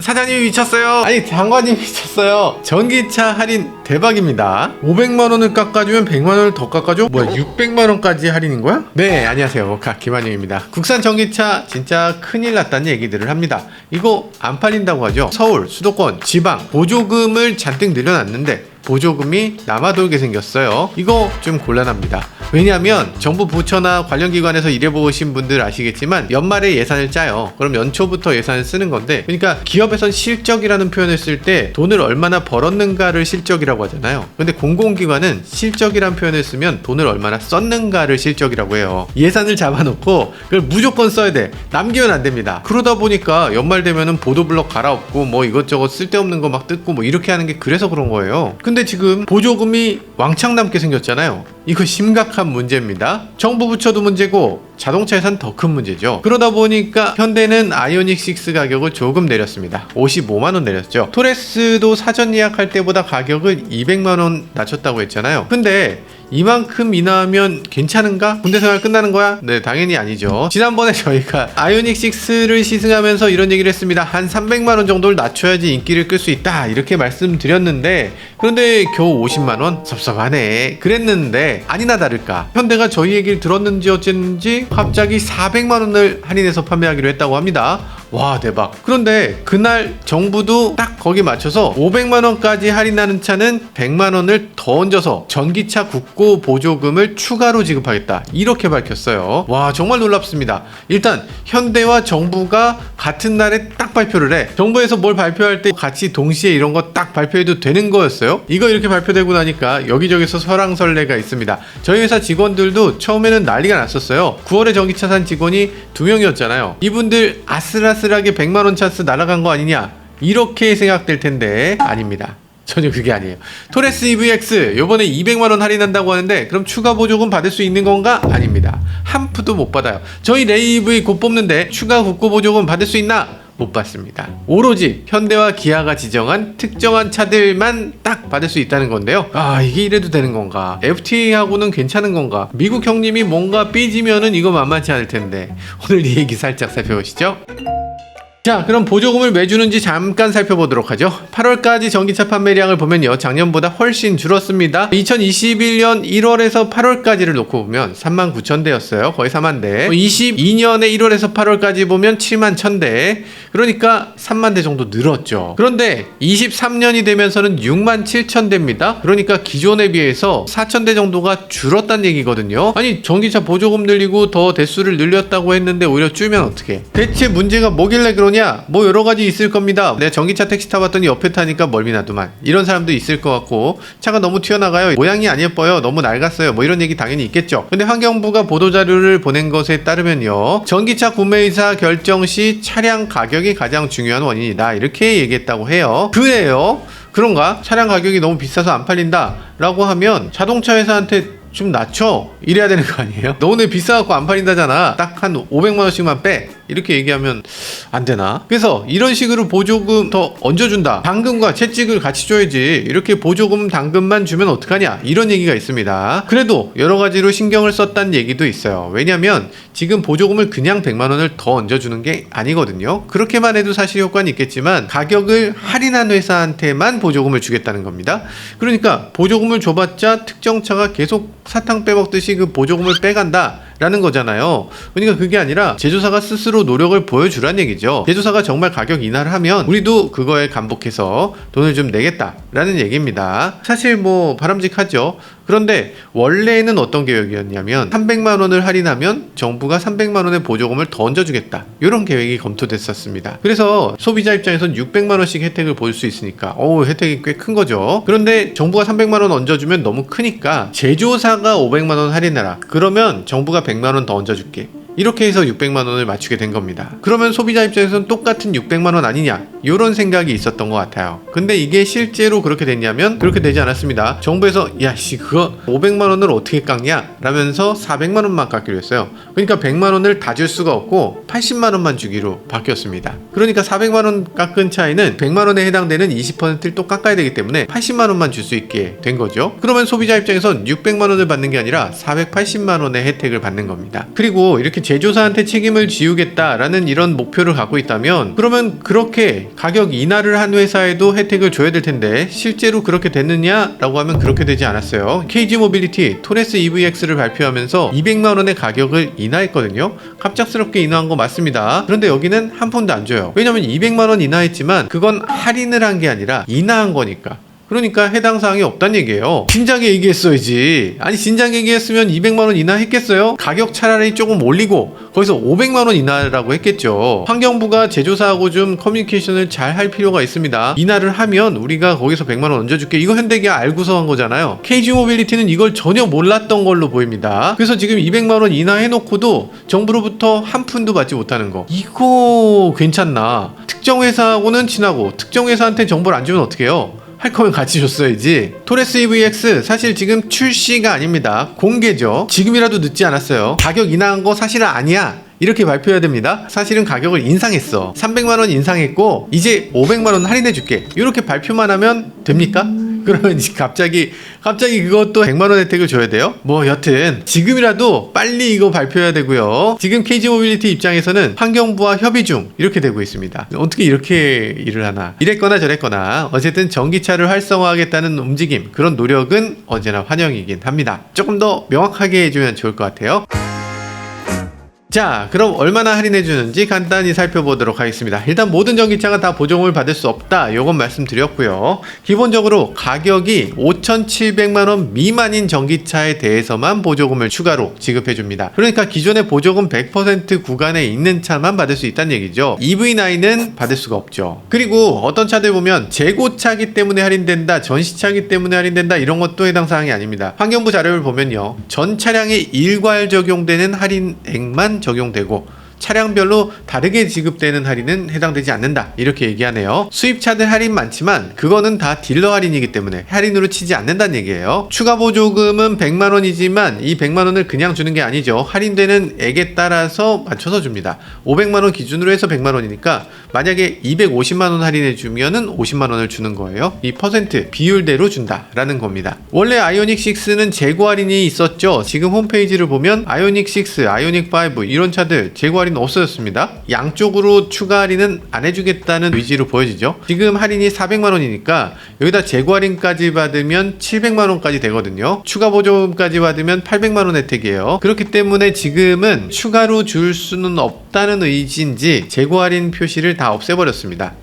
사장님이 미쳤어요. 아니 장관님이 미쳤어요. 전기차 할인 대박입니다. 500만원을 깎아주면 100만원을 더 깎아줘? 뭐야 600만원까지 할인인 거야? 네 안녕하세요 김한영입니다. 국산 전기차 진짜 큰일 났다는 얘기들을 합니다. 이거 안 팔린다고 하죠. 서울, 수도권, 지방 보조금을 잔뜩 늘려놨는데 보조금이 남아돌게 생겼어요. 이거 좀 곤란합니다. 왜냐하면 정부 부처나 관련 기관에서 일해보신 분들 아시겠지만 연말에 예산을 짜요. 그럼 연초부터 예산을 쓰는 건데, 그러니까 기업에선 실적이라는 표현을 쓸 때 돈을 얼마나 벌었는가를 실적이라고 하잖아요. 근데 공공기관은 실적이라는 표현을 쓰면 돈을 얼마나 썼는가를 실적이라고 해요. 예산을 잡아놓고 그걸 무조건 써야 돼. 남기면 안 됩니다. 그러다 보니까 연말 되면은 보도블럭 갈아엎고 뭐 이것저것 쓸데없는 거 막 뜯고 뭐 이렇게 하는 게 그래서 그런 거예요. 근데 지금 보조금이 왕창 남게 생겼잖아요. 이거 심각한 문제입니다. 정부 부처도 문제고 자동차에선 더 큰 문제죠. 그러다 보니까 현대는 아이오닉 6 가격을 조금 내렸습니다. 55만원 내렸죠. 토레스도 사전 예약할 때보다 가격을 200만원 낮췄다고 했잖아요. 근데 이만큼 인하하면 괜찮은가? 군대 생활 끝나는 거야? 네, 당연히 아니죠. 지난번에 저희가 아이오닉 6를 시승하면서 이런 얘기를 했습니다. 한 300만원 정도를 낮춰야지 인기를 끌 수 있다 이렇게 말씀드렸는데, 그런데 겨우 50만원? 섭섭하네 그랬는데 아니나 다를까 현대가 저희 얘기를 들었는지 어쨌는지 갑자기 400만원을 할인해서 판매하기로 했다고 합니다. 와 대박. 그런데 그날 정부도 딱 거기 맞춰서 500만원까지 할인하는 차는 100만원을 더 얹어서 전기차 국고 보조금을 추가로 지급하겠다 이렇게 밝혔어요. 와 정말 놀랍습니다. 일단 현대와 정부가 같은 날에 딱 발표를 해. 정부에서 뭘 발표할 때 같이 동시에 이런 거 딱 발표해도 되는 거였어요. 이거 이렇게 발표되고 나니까 여기저기서 설왕설래가 있습니다. 저희 회사 직원들도 처음에는 난리가 났었어요. 9월에 전기차 산 직원이 2명이었잖아요. 이분들 아슬아슬하게 100만원 찬스 날아간 거 아니냐 이렇게 생각될 텐데 아닙니다. 전혀 그게 아니에요. 토레스 EVX 요번에 200만원 할인한다고 하는데 그럼 추가 보조금 받을 수 있는 건가? 아닙니다. 한 푼도 못 받아요. 저희 레이 EV 곧 뽑는데 추가 국고 보조금 받을 수 있나? 못 받습니다. 오로지 현대와 기아가 지정한 특정한 차들만 딱 받을 수 있다는 건데요. 아 이게 이래도 되는 건가? FTA하고는 괜찮은 건가? 미국 형님이 뭔가 삐지면은 이거 만만치 않을 텐데 오늘 이 얘기 살짝 살펴보시죠. 자 그럼 보조금을 왜 주는지 잠깐 살펴보도록 하죠. 8월까지 전기차 판매량을 보면요 작년보다 훨씬 줄었습니다. 2021년 1월에서 8월까지를 놓고 보면 39,000대였어요. 거의 4만 대. 22년에 1월에서 8월까지 보면 7만 1,000대. 그러니까 3만 대 정도 늘었죠. 그런데 23년이 되면서는 6만 7,000대입니다. 그러니까 기존에 비해서 4,000대 정도가 줄었다는 얘기거든요. 아니 전기차 보조금 늘리고 더 대수를 늘렸다고 했는데 오히려 줄면 어떡해. 대체 문제가 뭐길래 그러냐? 뭐 여러가지 있을 겁니다. 내가 전기차 택시 타봤더니 옆에 타니까 멀미나더만 이런 사람도 있을 것 같고, 차가 너무 튀어나가요, 모양이 안 예뻐요, 너무 낡았어요, 뭐 이런 얘기 당연히 있겠죠. 근데 환경부가 보도자료를 보낸 것에 따르면요 전기차 구매의사 결정 시 차량 가격이 가장 중요한 원인이다 이렇게 얘기했다고 해요. 그래요? 그런가? 차량 가격이 너무 비싸서 안 팔린다 라고 하면 자동차 회사한테 좀 낮춰 이래야 되는 거 아니에요? 너네 비싸갖고 안 팔린다잖아, 딱 한 500만원씩만 빼 이렇게 얘기하면 안 되나? 그래서 이런 식으로 보조금 더 얹어준다, 당근과 채찍을 같이 줘야지 이렇게 보조금 당근만 주면 어떡하냐 이런 얘기가 있습니다. 그래도 여러가지로 신경을 썼다는 얘기도 있어요. 왜냐면 지금 보조금을 그냥 100만원을 더 얹어주는 게 아니거든요. 그렇게만 해도 사실 효과는 있겠지만 가격을 할인한 회사한테만 보조금을 주겠다는 겁니다. 그러니까 보조금을 줘봤자 특정 차가 계속 사탕 빼먹듯이 그 보조금을 빼간다 라는 거잖아요. 그러니까 그게 아니라 제조사가 스스로 노력을 보여주란 얘기죠. 제조사가 정말 가격 인하를 하면 우리도 그거에 감복해서 돈을 좀 내겠다 라는 얘기입니다. 사실 뭐 바람직하죠. 그런데 원래는 어떤 계획이었냐면 300만원을 할인하면 정부가 300만원의 보조금을 더 얹어주겠다 이런 계획이 검토됐었습니다. 그래서 소비자 입장에선 600만원씩 혜택을 볼 수 있으니까 혜택이 꽤 큰 거죠. 그런데 정부가 300만원 얹어주면 너무 크니까 제조사가 500만원 할인해라 그러면 정부가 100만원 더 얹어줄게 이렇게 해서 600만원을 맞추게 된 겁니다. 그러면 소비자 입장에서는 똑같은 600만원 아니냐 이런 생각이 있었던 것 같아요. 근데 이게 실제로 그렇게 됐냐면 그렇게 되지 않았습니다. 정부에서 야씨 그거 500만원을 어떻게 깎냐 라면서 400만원만 깎기로 했어요. 그러니까 100만원을 다 줄 수가 없고 80만원만 주기로 바뀌었습니다. 그러니까 400만원 깎은 차이는 100만원에 해당되는 20%를 또 깎아야 되기 때문에 80만원만 줄 수 있게 된 거죠. 그러면 소비자 입장에선 600만원을 받는 게 아니라 480만원의 혜택을 받는 겁니다. 그리고 이렇게 제조사한테 책임을 지우겠다라는 이런 목표를 갖고 있다면 그러면 그렇게 가격 인하를 한 회사에도 혜택을 줘야 될 텐데 실제로 그렇게 됐느냐라고 하면 그렇게 되지 않았어요. KG 모빌리티 토레스 EVX를 발표하면서 200만원의 가격을 인하했거든요. 갑작스럽게 인하한 거 맞습니다. 그런데 여기는 한 푼도 안 줘요. 왜냐면 200만원 인하했지만 그건 할인을 한 게 아니라 인하한 거니까. 그러니까 해당 사항이 없단 얘기예요. 진작에 얘기했어야지. 아니 진작에 얘기했으면 200만원 인하했겠어요? 가격 차라리 조금 올리고 거기서 500만원 인하라고 했겠죠. 환경부가 제조사하고 좀 커뮤니케이션을 잘 할 필요가 있습니다. 인하를 하면 우리가 거기서 100만원 얹어줄게. 이거 현대기아 알고서 한 거잖아요. KG 모빌리티는 이걸 전혀 몰랐던 걸로 보입니다. 그래서 지금 200만원 인하해놓고도 정부로부터 한 푼도 받지 못하는 거, 이거 괜찮나? 특정 회사하고는 친하고 특정 회사한테 정보를 안 주면 어떡해요? 할 거면 같이 줬어야지. 토레스 EVX 사실 지금 출시가 아닙니다. 공개죠. 지금이라도 늦지 않았어요. 가격 인하한 거 사실은 아니야, 이렇게 발표해야 됩니다. 사실은 가격을 인상했어. 300만원 인상했고 이제 500만원 할인해줄게, 이렇게 발표만 하면 됩니까? 그러면 갑자기 그것도 100만원 혜택을 줘야 돼요? 뭐 여튼 지금이라도 빨리 이거 발표해야 되고요. 지금 KG 모빌리티 입장에서는 환경부와 협의 중 이렇게 되고 있습니다. 어떻게 이렇게 일을 하나. 이랬거나 저랬거나 어쨌든 전기차를 활성화하겠다는 움직임, 그런 노력은 언제나 환영이긴 합니다. 조금 더 명확하게 해주면 좋을 것 같아요. 자, 그럼 얼마나 할인해 주는지 간단히 살펴보도록 하겠습니다. 일단 모든 전기차가 다 보조금을 받을 수 없다, 요건 말씀드렸고요. 기본적으로 가격이 5,700만원 미만인 전기차에 대해서만 보조금을 추가로 지급해 줍니다. 그러니까 기존의 보조금 100% 구간에 있는 차만 받을 수 있다는 얘기죠. EV9은 받을 수가 없죠. 그리고 어떤 차들 보면 재고차기 때문에 할인된다, 전시차기 때문에 할인된다, 이런 것도 해당 사항이 아닙니다. 환경부 자료를 보면요, 전 차량에 일괄 적용되는 할인액만 적용되고 차량별로 다르게 지급되는 할인은 해당되지 않는다, 이렇게 얘기하네요. 수입차들 할인 많지만 그거는 다 딜러 할인이기 때문에 할인으로 치지 않는다는 얘기예요. 추가 보조금은 100만원이지만 이 100만원을 그냥 주는 게 아니죠. 할인되는 액에 따라서 맞춰서 줍니다. 500만원 기준으로 해서 100만원이니까 만약에 250만원 할인해 주면은 50만원을 주는 거예요. 이 퍼센트 비율대로 준다라는 겁니다. 원래 아이오닉 6는 재고 할인이 있었죠. 지금 홈페이지를 보면 아이오닉 6, 아이오닉 5 이런 차들 재고 할인 없어졌습니다. 양쪽으로 추가 할인은 안 해주겠다는 의지로 보여지죠. 지금 할인이 400만원이니까 여기다 재고 할인까지 받으면 700만원까지 되거든요. 추가 보조금까지 받으면 800만원 혜택이에요. 그렇기 때문에 지금은 추가로 줄 수는 없다는 의지인지 재고 할인 표시를 다 없애버렸습니다.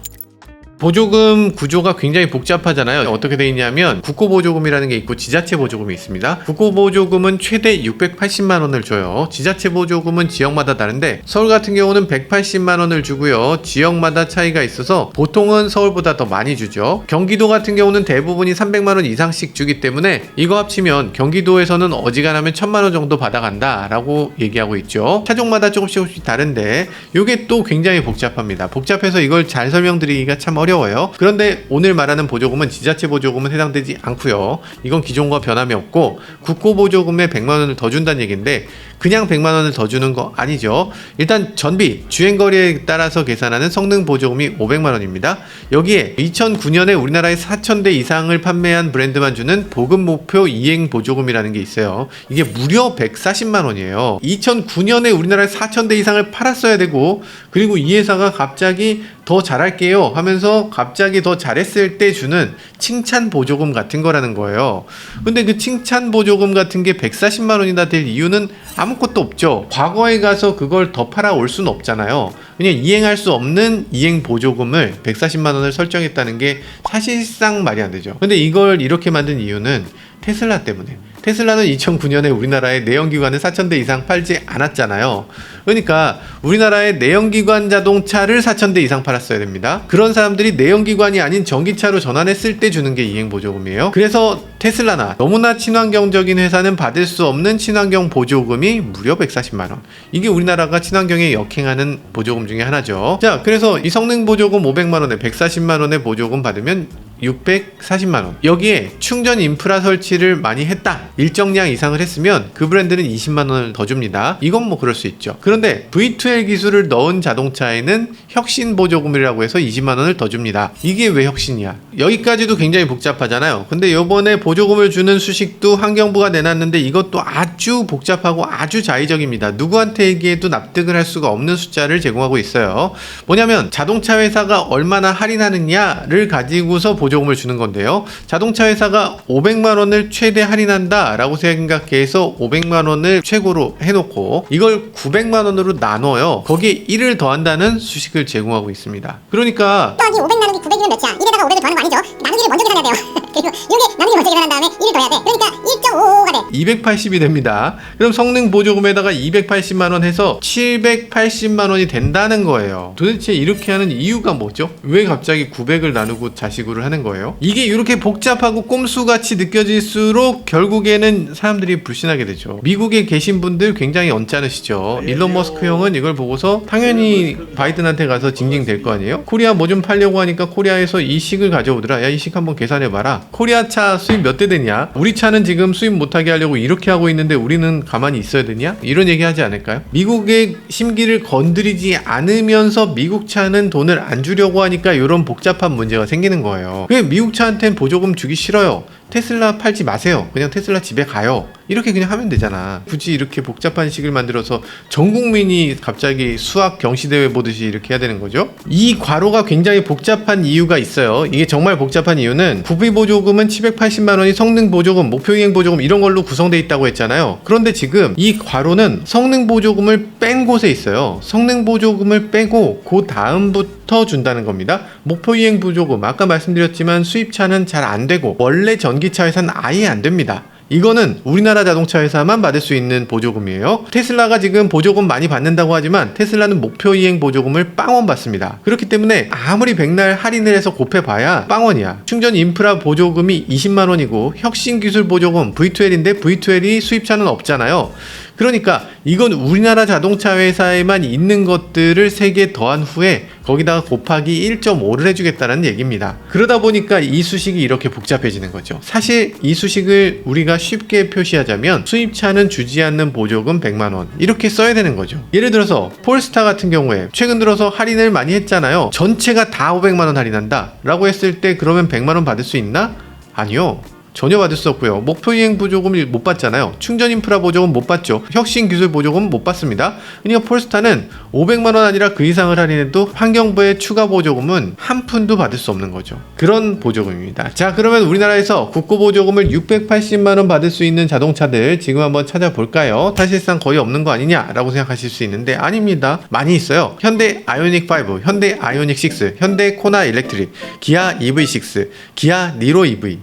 보조금 구조가 굉장히 복잡하잖아요. 어떻게 되어 있냐면 국고보조금이라는 게 있고 지자체 보조금이 있습니다. 국고보조금은 최대 680만원을 줘요. 지자체 보조금은 지역마다 다른데 서울 같은 경우는 180만원을 주고요. 지역마다 차이가 있어서 보통은 서울보다 더 많이 주죠. 경기도 같은 경우는 대부분이 300만원 이상씩 주기 때문에 이거 합치면 경기도에서는 어지간하면 1000만원 정도 받아간다 라고 얘기하고 있죠. 차종마다 조금씩 다른데 이게 또 굉장히 복잡합니다. 복잡해서 이걸 잘 설명드리기가 참 어려워요. 그런데 오늘 말하는 보조금은 지자체 보조금은 해당되지 않고요. 이건 기존과 변함이 없고 국고보조금에 100만원을 더 준다는 얘기인데 그냥 100만원을 더 주는 거 아니죠. 일단 전비, 주행거리에 따라서 계산하는 성능보조금이 500만원입니다. 여기에 2009년에 우리나라에 4,000대 이상을 판매한 브랜드만 주는 보급목표 이행보조금이라는 게 있어요. 이게 무려 140만원이에요. 2009년에 우리나라에 4,000대 이상을 팔았어야 되고 그리고 이 회사가 갑자기 더 잘할게요 하면서 갑자기 더 잘했을 때 주는 칭찬 보조금 같은 거라는 거예요. 근데 그 칭찬 보조금 같은 게 140만원이나 될 이유는 아무것도 없죠. 과거에 가서 그걸 더 팔아올 수는 없잖아요. 그냥 이행할 수 없는 이행 보조금을 140만원을 설정했다는 게 사실상 말이 안 되죠. 근데 이걸 이렇게 만든 이유는 테슬라 때문에. 테슬라는 2009년에 우리나라에 내연기관을 4,000대 이상 팔지 않았잖아요. 그러니까 우리나라의 내연기관 자동차를 4,000대 이상 팔았어야 됩니다. 그런 사람들이 내연기관이 아닌 전기차로 전환했을 때 주는 게 이행보조금이에요. 그래서 테슬라나 너무나 친환경적인 회사는 받을 수 없는 친환경 보조금이 무려 140만원. 이게 우리나라가 친환경에 역행하는 보조금 중에 하나죠. 자, 그래서 이 성능보조금 500만원에 140만원의 보조금 받으면 640만원. 여기에 충전 인프라 설치를 많이 했다, 일정량 이상을 했으면 그 브랜드는 20만원을 더 줍니다. 이건 뭐 그럴 수 있죠. 그런데 V2L 기술을 넣은 자동차에는 혁신 보조금이라고 해서 20만원을 더 줍니다. 이게 왜 혁신이야? 여기까지도 굉장히 복잡하잖아요. 근데 요번에 보조금을 주는 수식도 환경부가 내놨는데 이것도 아주 복잡하고 아주 자의적입니다. 누구한테 얘기해도 납득을 할 수가 없는 숫자를 제공하고 있어요. 뭐냐면 자동차 회사가 얼마나 할인하느냐를 가지고서 보조금을 주는 건데요. 자동차 회사가 500만원을 최대 할인한다 라고 생각해서 500만원을 최고로 해놓고 이걸 900만원으로 나눠요. 거기에 1을 더한다는 수식을 제공하고 있습니다. 그러니까 더하기 500나누기 900이면 몇이야? 1에다가 500을 더하는 거 아니죠? 나누기를 먼저 계산해야 돼요. 그리고 이게 나누기 먼저 계산한 다음에 1을 더해야 돼. 그러니까 1.55가 돼. 280이 됩니다. 그럼 성능 보조금에다가 280만원 해서 780만원이 된다는 거예요. 도대체 이렇게 하는 이유가 뭐죠? 왜 갑자기 900을 나누고 자식으로 하는 거예요? 이게 이렇게 복잡하고 꼼수같이 느껴질수록 결국에는 사람들이 불신하게 되죠. 미국에 계신 분들 굉장히 언짢으시죠. 일론 머스크 형은 이걸 보고서 당연히 바이든한테 가서 징징댈 거 아니에요? 코리아 뭐 좀 팔려고 하니까 코리아에서 이 식을 가져오더라. 야, 이 식 한번 계산해봐라. 코리아 차 수입 몇 대 되냐? 우리 차는 지금 수입 못하게 하려고 이렇게 하고 있는데 우리는 가만히 있어야 되냐? 이런 얘기 하지 않을까요? 미국의 심기를 건드리지 않으면서 미국 차는 돈을 안 주려고 하니까 이런 복잡한 문제가 생기는 거예요. 왜 미국 차한테는 보조금 주기 싫어요? 테슬라 팔지 마세요. 그냥 테슬라 집에 가요. 이렇게 그냥 하면 되잖아. 굳이 이렇게 복잡한 식을 만들어서 전 국민이 갑자기 수학 경시대회 보듯이 이렇게 해야 되는 거죠. 이 괄호가 굉장히 복잡한 이유가 있어요. 이게 정말 복잡한 이유는 구비 보조금은 780만원이 성능 보조금, 목표이행 보조금 이런 걸로 구성되어 있다고 했잖아요. 그런데 지금 이 괄호는 성능 보조금을 뺀 곳에 있어요. 성능 보조금을 빼고 그 다음부터 준다는 겁니다. 목표이행 보조금, 아까 말씀드렸지만 수입차는 잘 안 되고 원래 전기차 회사는 아예 안 됩니다. 이거는 우리나라 자동차 회사만 받을 수 있는 보조금이에요. 테슬라가 지금 보조금 많이 받는다고 하지만 테슬라는 목표이행 보조금을 빵원 받습니다. 그렇기 때문에 아무리 백날 할인을 해서 곱해봐야 빵원이야. 충전 인프라 보조금이 20만원이고 혁신기술 보조금 V2L인데 V2L이 수입차는 없잖아요. 그러니까 이건 우리나라 자동차 회사에만 있는 것들을 3개 더한 후에 거기다가 곱하기 1.5를 해주겠다는 얘기입니다. 그러다 보니까 이 수식이 이렇게 복잡해지는 거죠. 사실 이 수식을 우리가 쉽게 표시하자면 수입차는 주지 않는 보조금 100만원 이렇게 써야 되는 거죠. 예를 들어서 폴스타 같은 경우에 최근 들어서 할인을 많이 했잖아요. 전체가 다 500만원 할인한다 라고 했을 때 그러면 100만원 받을 수 있나? 아니요. 전혀 받을 수 없고요. 목표이행 보조금을 못 받잖아요. 충전 인프라 보조금 못 받죠. 혁신 기술 보조금 못 받습니다. 그러니까 폴스타는 500만원 아니라 그 이상을 할인해도 환경부의 추가 보조금은 한 푼도 받을 수 없는 거죠. 그런 보조금입니다. 자, 그러면 우리나라에서 국고 보조금을 680만원 받을 수 있는 자동차들 지금 한번 찾아볼까요? 사실상 거의 없는 거 아니냐라고 생각하실 수 있는데 아닙니다. 많이 있어요. 현대 아이오닉 5, 현대 아이오닉 6, 현대 코나 일렉트릭, 기아 EV6, 기아 니로 EV.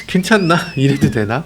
괜찮나? 이래도 되나?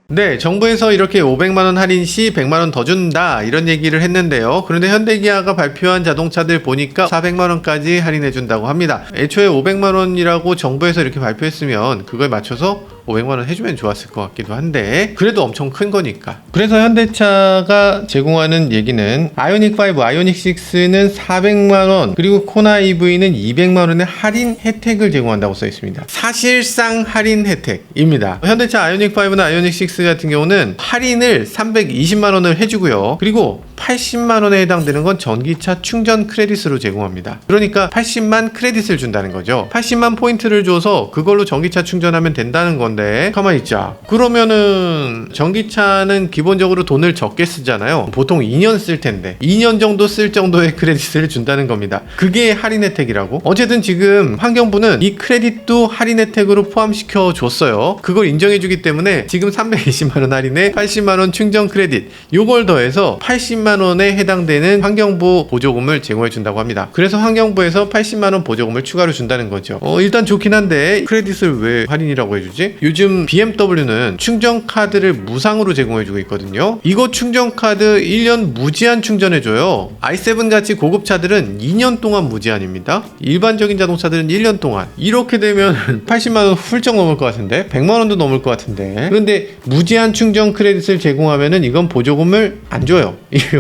네, 정부에서 이렇게 500만원 할인 시 100만원 더 준다 이런 얘기를 했는데요. 그런데 현대기아가 발표한 자동차들 보니까 400만원까지 할인해 준다고 합니다. 애초에 500만원이라고 정부에서 이렇게 발표했으면 그걸 맞춰서 500만원 해주면 좋았을 것 같기도 한데 그래도 엄청 큰 거니까. 그래서 현대차가 제공하는 얘기는 아이오닉5, 아이오닉6는 400만원 그리고 코나 EV는 200만원의 할인 혜택을 제공한다고 써 있습니다. 사실상 할인 혜택입니다. 현대차 아이오닉5나 아이오닉6 같은 경우는 할인을 320만원을 해주고요. 그리고 80만원에 해당되는 건 전기차 충전 크레딧으로 제공합니다. 그러니까 80만 크레딧을 준다는 거죠. 80만 포인트를 줘서 그걸로 전기차 충전하면 된다는 건데 가만히 있자. 그러면은 전기차는 기본적으로 돈을 적게 쓰잖아요. 보통 2년 쓸 텐데 2년 정도 쓸 정도의 크레딧을 준다는 겁니다. 그게 할인 혜택이라고? 어쨌든 지금 환경부는 이 크레딧도 할인 혜택으로 포함시켜 줬어요. 그걸 인정해 주기 때문에 지금 320만원 할인에 80만원 충전 크레딧 요걸 더해서 80만원에 해당되는 환경부 보조금을 제공해 준다고 합니다. 그래서 환경부에서 80만원 보조금을 추가로 준다는 거죠. 일단 좋긴 한데 크레딧을 왜 할인이라고 해주지? 요즘 BMW는 충전 카드를 무상으로 제공해 주고 있거든요. 이거 충전 카드 1년 무제한 충전해줘요. i7 같이 고급차들은 2년 동안 무제한입니다. 일반적인 자동차들은 1년 동안. 이렇게 되면 80만원 훌쩍 넘을 것 같은데 100만원도 넘을 것 같은데 그런데 무제한 충전 크레딧을 제공하면은 이건 보조금을 안 줘요.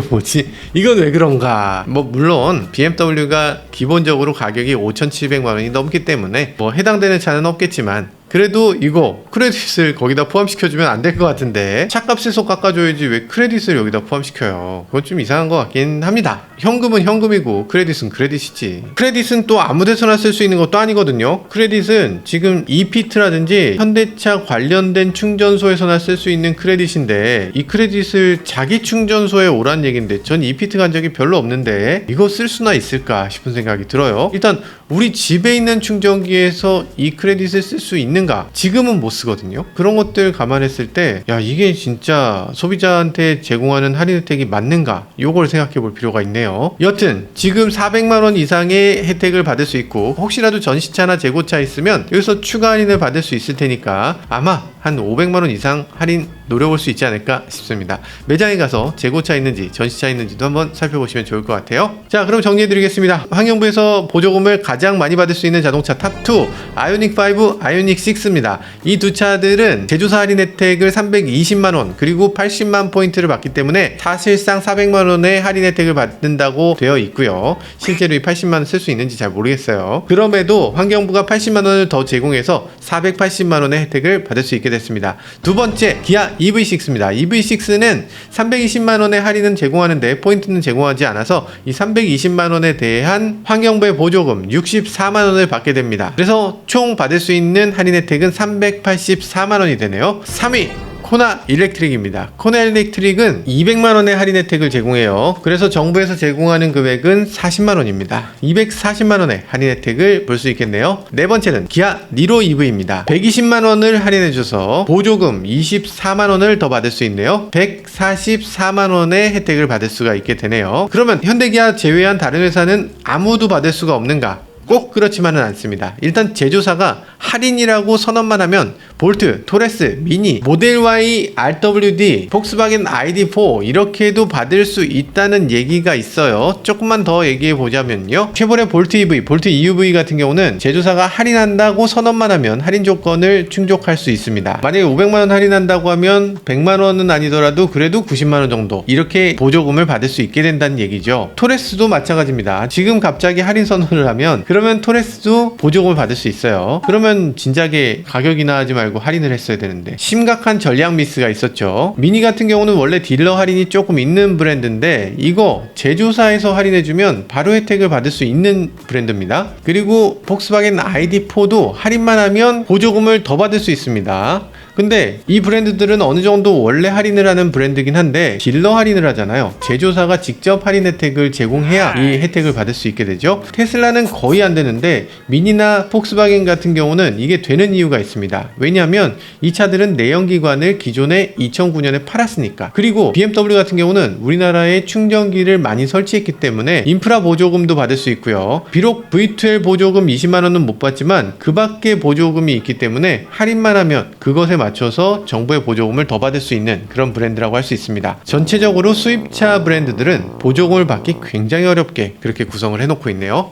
뭐지? 이건 왜 그런가? 뭐 물론 BMW가 기본적으로 가격이 5,700만 원이 넘기 때문에 뭐 해당되는 차는 없겠지만 그래도 이거 크레딧을 거기다 포함시켜주면 안 될 것 같은데 차값에서 깎아줘야지 왜 크레딧을 여기다 포함시켜요? 그건 좀 이상한 것 같긴 합니다. 현금은 현금이고 크레딧은 크레딧이지. 크레딧은 또 아무데서나 쓸 수 있는 것도 아니거든요. 크레딧은 지금 이피트라든지 현대차 관련된 충전소에서나 쓸 수 있는 크레딧인데 이 크레딧을 자기 충전소에 오란 얘긴데 전 이피트 간 적이 별로 없는데 이거 쓸 수나 있을까 싶은 생각이 들어요. 일단 우리 집에 있는 충전기에서 이 크레딧을 쓸 수 있는 지금은 못 쓰거든요. 그런 것들 감안했을 때 야 이게 진짜 소비자한테 제공하는 할인 혜택이 맞는가 요걸 생각해 볼 필요가 있네요. 여튼 지금 400만원 이상의 혜택을 받을 수 있고 혹시라도 전시차나 재고차 있으면 여기서 추가 할인을 받을 수 있을 테니까 아마 한 500만원 이상 할인 노려볼 수 있지 않을까 싶습니다. 매장에 가서 재고차 있는지 전시차 있는지도 한번 살펴보시면 좋을 것 같아요. 자 그럼 정리해드리겠습니다. 환경부에서 보조금을 가장 많이 받을 수 있는 자동차 탑2 아이오닉5, 아이오닉6입니다. 이 두 차들은 제조사 할인 혜택을 320만원 그리고 80만 포인트를 받기 때문에 사실상 400만원의 할인 혜택을 받는다고 되어 있고요. 실제로 이 80만원 쓸 수 있는지 잘 모르겠어요. 그럼에도 환경부가 80만원을 더 제공해서 480만원의 혜택을 받을 수 있게 됐습니다. 두 번째 기아 EV6입니다. EV6는 320만원의 할인은 제공하는데 포인트는 제공하지 않아서 이 320만원에 대한 환경부의 보조금 64만원을 받게 됩니다. 그래서 총 받을 수 있는 할인 혜택은 384만원이 되네요. 3위 코나 일렉트릭입니다. 코나 일렉트릭은 200만원의 할인 혜택을 제공해요. 그래서 정부에서 제공하는 금액은 40만원입니다. 240만원의 할인 혜택을 볼 수 있겠네요. 네 번째는 기아 니로 EV입니다. 120만원을 할인해줘서 보조금 24만원을 더 받을 수 있네요. 144만원의 혜택을 받을 수가 있게 되네요. 그러면 현대기아 제외한 다른 회사는 아무도 받을 수가 없는가? 꼭 그렇지만은 않습니다. 일단 제조사가 할인이라고 선언만 하면 볼트, 토레스, 미니, 모델 Y, RWD, 폭스바겐 ID4 이렇게도 받을 수 있다는 얘기가 있어요. 조금만 더 얘기해 보자면요. 쉐보레 볼트 EV, 볼트 EUV 같은 경우는 제조사가 할인한다고 선언만 하면 할인 조건을 충족할 수 있습니다. 만약에 500만원 할인한다고 하면 100만원은 아니더라도 그래도 90만원 정도 이렇게 보조금을 받을 수 있게 된다는 얘기죠. 토레스도 마찬가지입니다. 지금 갑자기 할인 선언을 하면 그러면 토레스도 보조금을 받을 수 있어요. 그러면 진작에 가격이나 하지 말고 할인을 했어야 되는데 심각한 전략 미스가 있었죠. 미니 같은 경우는 원래 딜러 할인이 조금 있는 브랜드인데 이거 제조사에서 할인해주면 바로 혜택을 받을 수 있는 브랜드입니다. 그리고 폭스바겐 ID4도 할인만 하면 보조금을 더 받을 수 있습니다. 근데 이 브랜드들은 어느 정도 원래 할인을 하는 브랜드긴 한데 딜러 할인을 하잖아요. 제조사가 직접 할인 혜택을 제공해야 이 혜택을 받을 수 있게 되죠. 테슬라는 거의 안 되는데 미니나 폭스바겐 같은 경우는 이게 되는 이유가 있습니다. 왜냐하면 이 차들은 내연기관을 기존에 2009년에 팔았으니까. 그리고 BMW 같은 경우는 우리나라에 충전기를 많이 설치했기 때문에 인프라 보조금도 받을 수 있고요. 비록 V12 보조금 20만원은 못 받지만 그 밖에 보조금이 있기 때문에 할인만 하면 그것에 맞춰서 정부의 보조금을 더 받을 수 있는 그런 브랜드라고 할 수 있습니다. 전체적으로 수입차 브랜드들은 보조금을 받기 굉장히 어렵게 그렇게 구성을 해놓고 있네요.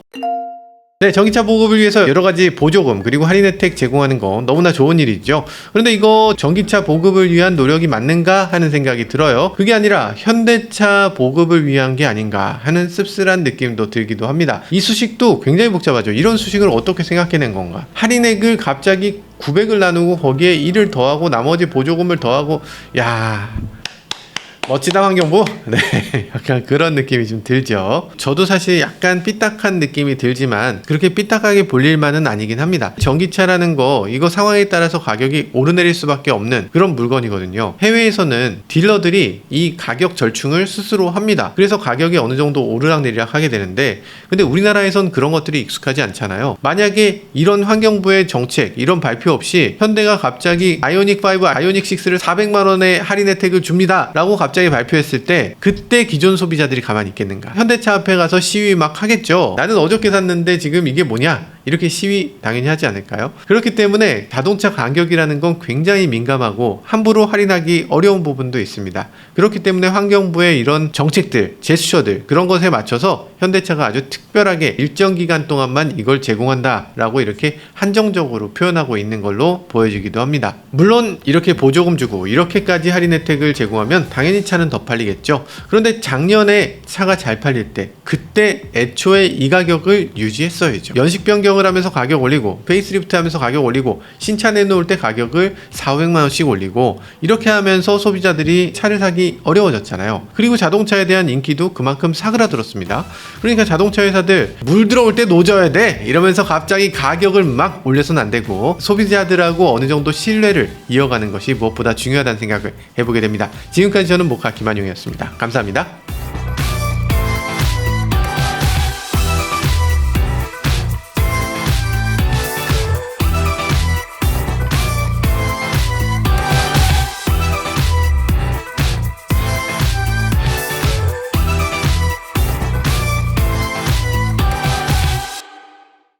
네, 전기차 보급을 위해서 여러가지 보조금 그리고 할인 혜택 제공하는 거 너무나 좋은 일이죠. 그런데 이거 전기차 보급을 위한 노력이 맞는가 하는 생각이 들어요. 그게 아니라 현대차 보급을 위한 게 아닌가 하는 씁쓸한 느낌도 들기도 합니다. 이 수식도 굉장히 복잡하죠. 이런 수식을 어떻게 생각해낸 건가? 할인액을 갑자기 900을 나누고 거기에 1을 더하고 나머지 보조금을 더하고 야... 멋지다 환경부? 네, 약간 그런 느낌이 좀 들죠. 저도 사실 약간 삐딱한 느낌이 들지만 그렇게 삐딱하게 볼 일만은 아니긴 합니다. 전기차라는 거 이거 상황에 따라서 가격이 오르내릴 수밖에 없는 그런 물건이거든요. 해외에서는 딜러들이 이 가격 절충을 스스로 합니다. 그래서 가격이 어느 정도 오르락내리락 하게 되는데 근데 우리나라에선 그런 것들이 익숙하지 않잖아요. 만약에 이런 환경부의 정책, 이런 발표 없이 현대가 갑자기 아이오닉5, 아이오닉6를 400만원의 할인 혜택을 줍니다 라고 갑자기 발표했을 때 그때 기존 소비자들이 가만히 있겠는가? 현대차 앞에 가서 시위 막 하겠죠. 나는 어저께 샀는데 지금 이게 뭐냐? 이렇게 시위 당연히 하지 않을까요? 그렇기 때문에 자동차 가격이라는 건 굉장히 민감하고 함부로 할인하기 어려운 부분도 있습니다. 그렇기 때문에 환경부의 이런 정책들, 제스처들 그런 것에 맞춰서 현대차가 아주 특별하게 일정 기간 동안만 이걸 제공한다라고 이렇게 한정적으로 표현하고 있는 걸로 보여지기도 합니다. 물론 이렇게 보조금 주고 이렇게까지 할인 혜택을 제공하면 당연히 차는 더 팔리겠죠. 그런데 작년에 차가 잘 팔릴 때 그때 애초에 이 가격을 유지했어야죠. 연식 변경을 하면서 가격 올리고 페이스리프트 하면서 가격 올리고 신차 내놓을 때 가격을 4,500만 원씩 올리고 이렇게 하면서 소비자들이 차를 사기 어려워졌잖아요. 그리고 자동차에 대한 인기도 그만큼 사그라들었습니다. 그러니까 자동차 회사들 물 들어올 때 노져야 돼 이러면서 갑자기 가격을 막 올려서는 안 되고 소비자들하고 어느 정도 신뢰를 이어가는 것이 무엇보다 중요하다는 생각을 해보게 됩니다. 지금까지 저는 모카 김한용이었습니다. 감사합니다.